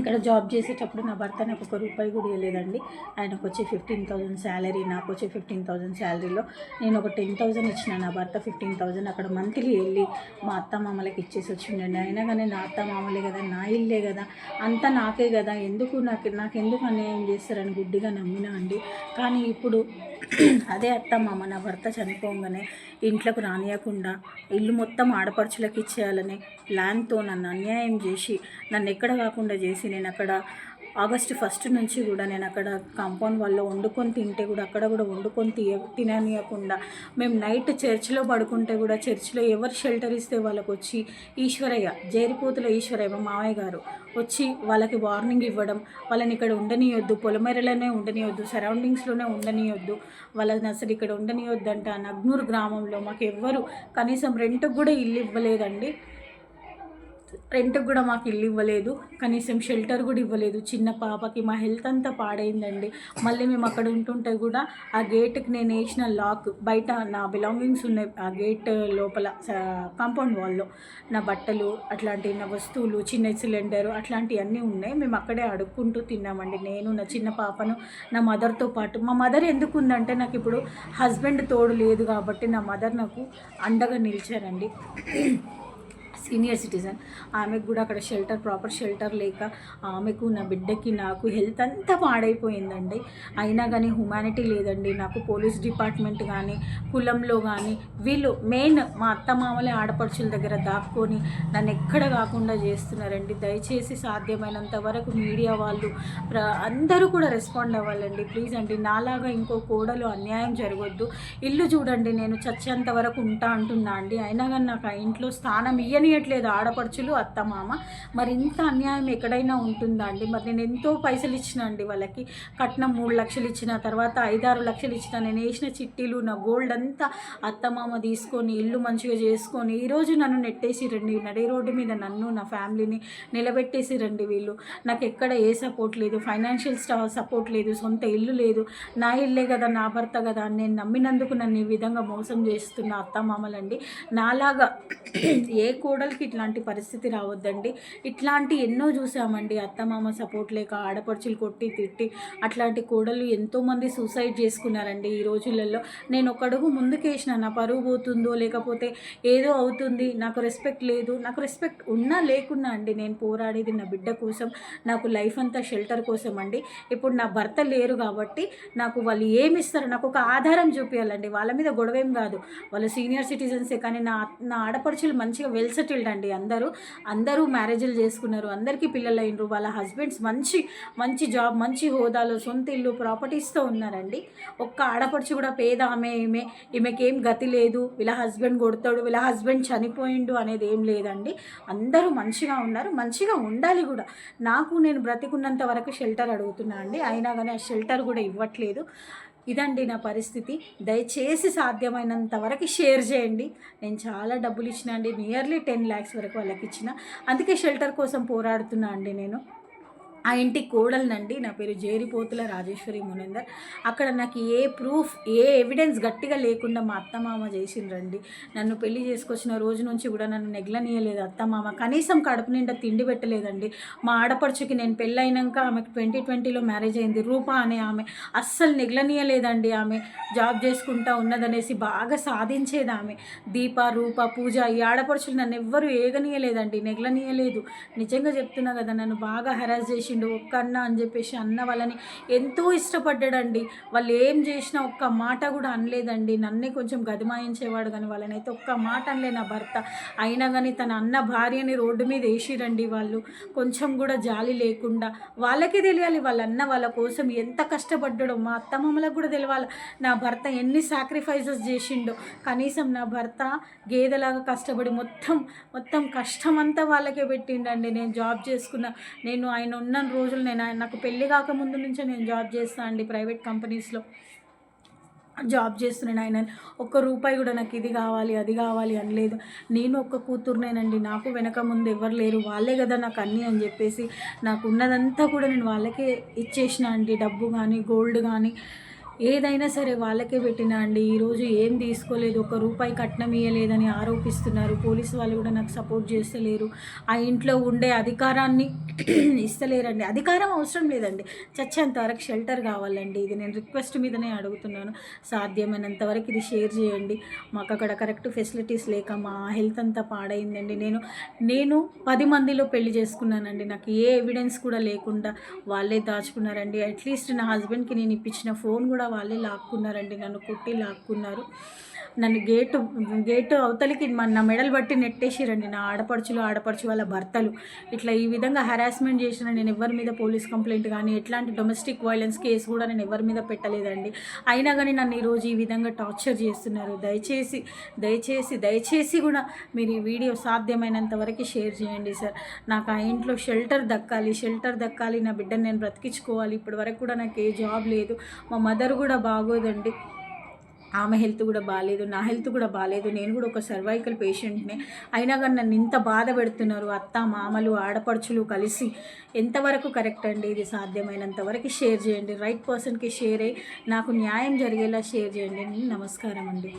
ఇక్కడ జాబ్ చేసేటప్పుడు నా భర్త నాకు ఒక రూపాయి కూడా ఇవ్వలేదండి. ఆయనకు వచ్చే 15,000 శాలరీ, నాకు వచ్చే 15,000 శాలరీలో నేను ఒక 10,000 ఇచ్చిన, నా భర్త 15,000 అక్కడ మంత్లీ వెళ్ళి మా అత్త మామలకి ఇచ్చేసి వచ్చిండండి. అయినా కానీ నా అత్త మామలే కదా, నా ఇల్లే కదా, అంతా నాకే కదా, ఎందుకు నాకెందుకు అన్యాయం చేస్తారని గుడ్డిగా నమ్మినా అండి. కానీ ఇప్పుడు అదే అత్త మామ నా భర్త చనిపోగానే ఇంట్లోకి రానియకుండా ఇల్లు మొత్తం ఆడపడుచులకు ఇచ్చేయాలనే ప్లాన్తో నన్ను అన్యాయం చేసి నన్ను ఎక్కడ కాకుండా చేసి నేను అక్కడ ఆగస్టు 1 నుంచి కూడా నేను అక్కడ కాంపౌండ్ వాళ్ళు వండుకొని తింటే కూడా అక్కడ కూడా వండుకొని తిననీయకుండా మేము నైట్ చర్చిలో పడుకుంటే కూడా చర్చిలో ఎవరు షెల్టర్ ఇస్తే వాళ్ళకు వచ్చి ఈశ్వరయ్య, జేరిపోతుల ఈశ్వరయ్య మా మామయ్య గారు వచ్చి వాళ్ళకి వార్నింగ్ ఇవ్వడం, వాళ్ళని ఇక్కడ ఉండనియొద్దు, పొలమేరలోనే ఉండనియొద్దు, సరౌండింగ్స్లోనే ఉండనియొద్దు, వాళ్ళని అసలు ఇక్కడ ఉండనియొద్దంట. నగ్నూరు గ్రామంలో మాకు ఎవ్వరు కనీసం రెంట్కి కూడా ఇల్లు ఇవ్వలేదండి. రెంట్కి కూడా మాకు ఇల్లు ఇవ్వలేదు, కనీసం షెల్టర్ కూడా ఇవ్వలేదు. చిన్న పాపకి మా హెల్త్ అంతా పాడైందండి. మళ్ళీ మేము అక్కడ ఉంటుంటే కూడా ఆ గేట్కి నేను వేసిన లాక్ బయట నా బిలాంగింగ్స్ ఉన్నాయి, ఆ గేట్ లోపల కాంపౌండ్ వాల్లో నా బట్టలు అట్లాంటి నా వస్తువులు, చిన్న సిలిండరు అట్లాంటివన్నీ ఉన్నాయి. మేము అక్కడే అడుక్కుంటూ తిన్నామండి, నేను నా చిన్న పాపను నా మదర్తో పాటు. మా మదర్ ఎందుకు ఉందంటే నాకు ఇప్పుడు హస్బెండ్ తోడు లేదు కాబట్టి నా మదర్ నాకు అండగా నిలిచారండి. సీనియర్ సిటిజన్, ఆమెకు కూడా అక్కడ ప్రాపర్ షెల్టర్ లేక ఆమెకు, నా బిడ్డకి, నాకు హెల్త్ అంతా పాడైపోయిందండి. అయినా కానీ హ్యుమానిటీ లేదండి నాకు. పోలీస్ డిపార్ట్మెంట్ కానీ కులంలో కానీ వీళ్ళు మెయిన్ మా అత్తమామలే ఆడపడుచుల దగ్గర దాక్కొని నన్ను ఎక్కడ కాకుండా చేస్తున్నారండి. దయచేసి సాధ్యమైనంత వరకు మీడియా వాళ్ళు అందరూ కూడా రెస్పాండ్ అవ్వాలండి ప్లీజ్ అండి. నాలాగా ఇంకో కోడలు అన్యాయం జరగొద్దు. ఇల్లు చూడండి, నేను చచ్చేంత వరకు ఉంటా అంటున్నా అండి, అయినా కానీ నాకు ఆ ఇంట్లో స్థానం ఇయ్యనియట్లేదు ఆడపడుచులు, అత్తమామ. మరి ఇంత అన్యాయం ఎక్కడైనా ఉంటుందా అండి? మరి నేను ఎంతో పైసలు ఇచ్చిన అండి వాళ్ళకి, కట్నం 3 లక్షలు ఇచ్చిన, తర్వాత 5-6 లక్షలు ఇచ్చిన. నేను వేసిన చిట్టీలు, నా గోల్డ్ అంతా అత్తమామ తీసుకొని ఇల్లు మంచిగా చేసుకొని ఈరోజు నన్ను నెట్టేసి రండి, నడి రోడ్డు మీద నన్ను, నా ఫ్యామిలీని నిలబెట్టేసి రండి వీళ్ళు. నాకు ఎక్కడ ఏ సపోర్ట్ లేదు, ఫైనాన్షియల్ సపోర్ట్ లేదు, సొంత ఇల్లు లేదు. నా ఇల్లే కదా, నా భర్త కదా అని నేను నమ్మినందుకు నన్ను ఈ విధంగా మోసం చేస్తున్న అత్తమామలండి. నాలాగా ఏ కోడలికి ఇట్లాంటి పరిస్థితి రావద్దండి. ఇట్లాంటి ఎన్నో చూసామండి, అత్తమామ సపోర్ట్ లేక ఆడపడుచులు కొట్టి తిట్టి అట్లాంటి కోడలు ఎంతోమంది సూసైడ్ చేసుకున్నారండి ఈ రోజులలో. నేను ఒక అడుగు ముందుకేసిన, నా పరువు పోతుందో లేకపోతే ఏదో అవుతుంది, నాకు రెస్పెక్ట్ లేదు. నాకు రెస్పెక్ట్ ఉన్నా లేకున్నా అండి నేను పోరాడేది నా బిడ్డ కోసం, నాకు లైఫ్ అంతా షెల్టర్ కోసం అండి. ఇప్పుడు నా భర్త లేరు కాబట్టి నాకు వాళ్ళు ఏమి ఇస్తారు, నాకు ఒక ఆధారం చూపించాలండి. వాళ్ళ మీద గొడవేం కాదు, వాళ్ళు సీనియర్ సిటిజన్సే, కానీ నా ఆడపడుచులు మంచిగా వెల్ సెటిల్డ్ అండి. అందరూ మ్యారేజ్లు చేసుకున్నారు, అందరికీ పిల్లలు అయినరు, వాళ్ళ హస్బెండ్స్ మంచి జాబ్, మంచి హోదాలో, సొంత ఇల్లు, ప్రాపర్టీస్తో ఉన్నారండి. ఒక్క ఆడపడుచు కూడా పేద ఈమెకేం గతి లేదు, వీళ్ళ హస్బెండ్ కొడతాడు, వీళ్ళ హస్బెండ్ చనిపోయిండు అనేది ఏం లేదండి. అందరూ మంచిగా ఉన్నారు, మంచిగా ఉండాలి కూడా. నేను బ్రతికున్నంత వరకు షెల్టర్ అడుగుతున్నా అండి, అయినా కానీ ఆ షెల్టర్ కూడా ఇవ్వట్లేదు. ఇదండి నా పరిస్థితి. దయచేసి సాధ్యమైనంత వరకు షేర్ చేయండి. నేను చాలా డబ్బులు ఇచ్చిన అండి, నియర్లీ 10 lakhs వరకు వాళ్ళకి ఇచ్చిన. అందుకే షెల్టర్ కోసం పోరాడుతున్నా అండి నేను. ఆ ఇంటి కోడలనండి, నా పేరు జేరిపోతుల రాజేశ్వరి మునేందర్. అక్కడ నాకు ఏ ప్రూఫ్, ఏ ఎవిడెన్స్ గట్టిగా లేకుండా మా అత్తమామ చేసిండ్రండి. నన్ను పెళ్లి చేసుకొచ్చిన రోజు నుంచి కూడా నన్ను నెగ్లనీయలేదు అత్తమామ. కనీసం కడుపు నిండా తిండి పెట్టలేదండి. మా ఆడపడుచుకి నేను పెళ్ళైనాక ఆమెకు 2020లో మ్యారేజ్ అయింది, రూపా అనే ఆమె, అస్సలు నెగ్లనీయలేదండి. ఆమె జాబ్ చేసుకుంటా ఉన్నదనేసి బాగా సాధించేది ఆమె. దీప, రూప, పూజ, ఈ ఆడపడుచులు నన్ను ఎవ్వరూ ఏగనీయలేదండి, నెగ్లనీయలేదు. నిజంగా చెప్తున్నా కదా, నన్ను బాగా హెరాస్ చేసి ఒక్క అన్న అని చెప్పేసి అన్న వాళ్ళని ఎంతో ఇష్టపడ్డాడండి. వాళ్ళు ఏం చేసినా ఒక్క మాట కూడా అనలేదండి. నన్నే కొంచెం గదిమాయించేవాడు కానీ వాళ్ళని అయితే ఒక్క మాట అనలే నా భర్త. అయినా కానీ తన అన్న భార్యని రోడ్డు మీద వేసిరండి వాళ్ళు, కొంచెం కూడా జాలి లేకుండా. వాళ్ళకే తెలియాలి వాళ్ళ అన్న వాళ్ళ కోసం ఎంత కష్టపడ్డాడో, మా అత్తమ్మలకు కూడా తెలియాలి నా భర్త ఎన్ని సాక్రిఫైసెస్ చేసిండో. కనీసం నా భర్త గేదెలాగా కష్టపడి మొత్తం కష్టమంతా వాళ్ళకే పెట్టిండండి. నేను జాబ్ చేసుకున్న, ఆయన ఉన్న రోజులు నాకు పెళ్ళి కాకముందు నుంచే నేను జాబ్ చేస్తాను అండి, ప్రైవేట్ కంపెనీస్లో జాబ్ చేస్తున్నాను. ఆయన ఒక్క రూపాయి కూడా నాకు ఇది కావాలి అది కావాలి అనలేదు. నేను ఒక్క కూతురునేనండి, నాకు వెనక ముందు ఎవరు లేరు, వాళ్ళే కదా నాకు అన్నీ అని చెప్పేసి నాకు ఉన్నదంతా కూడా నేను వాళ్ళకే ఇచ్చేసిన అండి. డబ్బు కానీ, గోల్డ్ కానీ, ఏదైనా సరే వాళ్ళకే పెట్టినా అండి. ఈరోజు ఏం తీసుకోలేదు, ₹1 కట్నం ఇయ్యలేదని ఆరోపిస్తున్నారు. పోలీసు వాళ్ళు కూడా నాకు సపోర్ట్ చేస్తలేరు. ఆ ఇంట్లో ఉండే అధికారాన్ని ఇస్తలేరండి. అధికారం అవసరం లేదండి, చచ్చేంత వరకు షెల్టర్ కావాలండి. ఇది నేను రిక్వెస్ట్ మీదనే అడుగుతున్నాను. సాధ్యమైనంత వరకు ఇది షేర్ చేయండి. మాకు అక్కడ కరెక్ట్ ఫెసిలిటీస్ లేక మా హెల్త్ అంతా పాడైందండి. నేను 10 మందిలో పెళ్లి చేసుకున్నానండి. నాకు ఏ ఎవిడెన్స్ కూడా లేకుండా వాళ్ళే దాచుకున్నారండి. అట్లీస్ట్ నా హస్బెండ్కి నేను ఇప్పించిన ఫోన్ కూడా వాళ్ళే లాక్కున్నారండి. నన్ను కొట్టి లాక్కున్నారు. నన్ను గేటు అవతలికి నా మెడలు బట్టి నెట్టేసిరండి. నా ఆడపడుచు వాళ్ళ భర్తలు ఇట్లా ఈ విధంగా హెరాస్మెంట్ చేసిన నేను ఎవరి మీద పోలీస్ కంప్లైంట్ కానీ ఎట్లాంటి డొమెస్టిక్ వైలెన్స్ కేసు కూడా నేను ఎవరి మీద పెట్టలేదండి. అయినా కానీ నన్ను ఈరోజు ఈ విధంగా టార్చర్ చేస్తున్నారు. దయచేసి కూడా మీరు ఈ వీడియో సాధ్యమైనంత వరకు షేర్ చేయండి సార్. నాకు ఆ ఇంట్లో షెల్టర్ దక్కాలి, నా బిడ్డను నేను బ్రతికించుకోవాలి. ఇప్పటి వరకు కూడా నాకు ఏ జాబ్ లేదు. మా మదర్ కూడా బాగోదండి, ఆమె హెల్త్ కూడా బాగాలేదు, నా హెల్త్ కూడా బాగాలేదు. నేను కూడా ఒక సర్వైకల్ పేషెంట్ని. అయినా కానీ నన్ను ఇంత బాధ పెడుతున్నారు అత్త మామలు ఆడపడుచులు కలిసి. ఎంతవరకు కరెక్ట్ అండి ఇది? సాధ్యమైనంత వరకు షేర్ చేయండి. రైట్ పర్సన్కి షేర్ అయ్యి నాకు న్యాయం జరిగేలా షేర్ చేయండి. నమస్కారం అండి.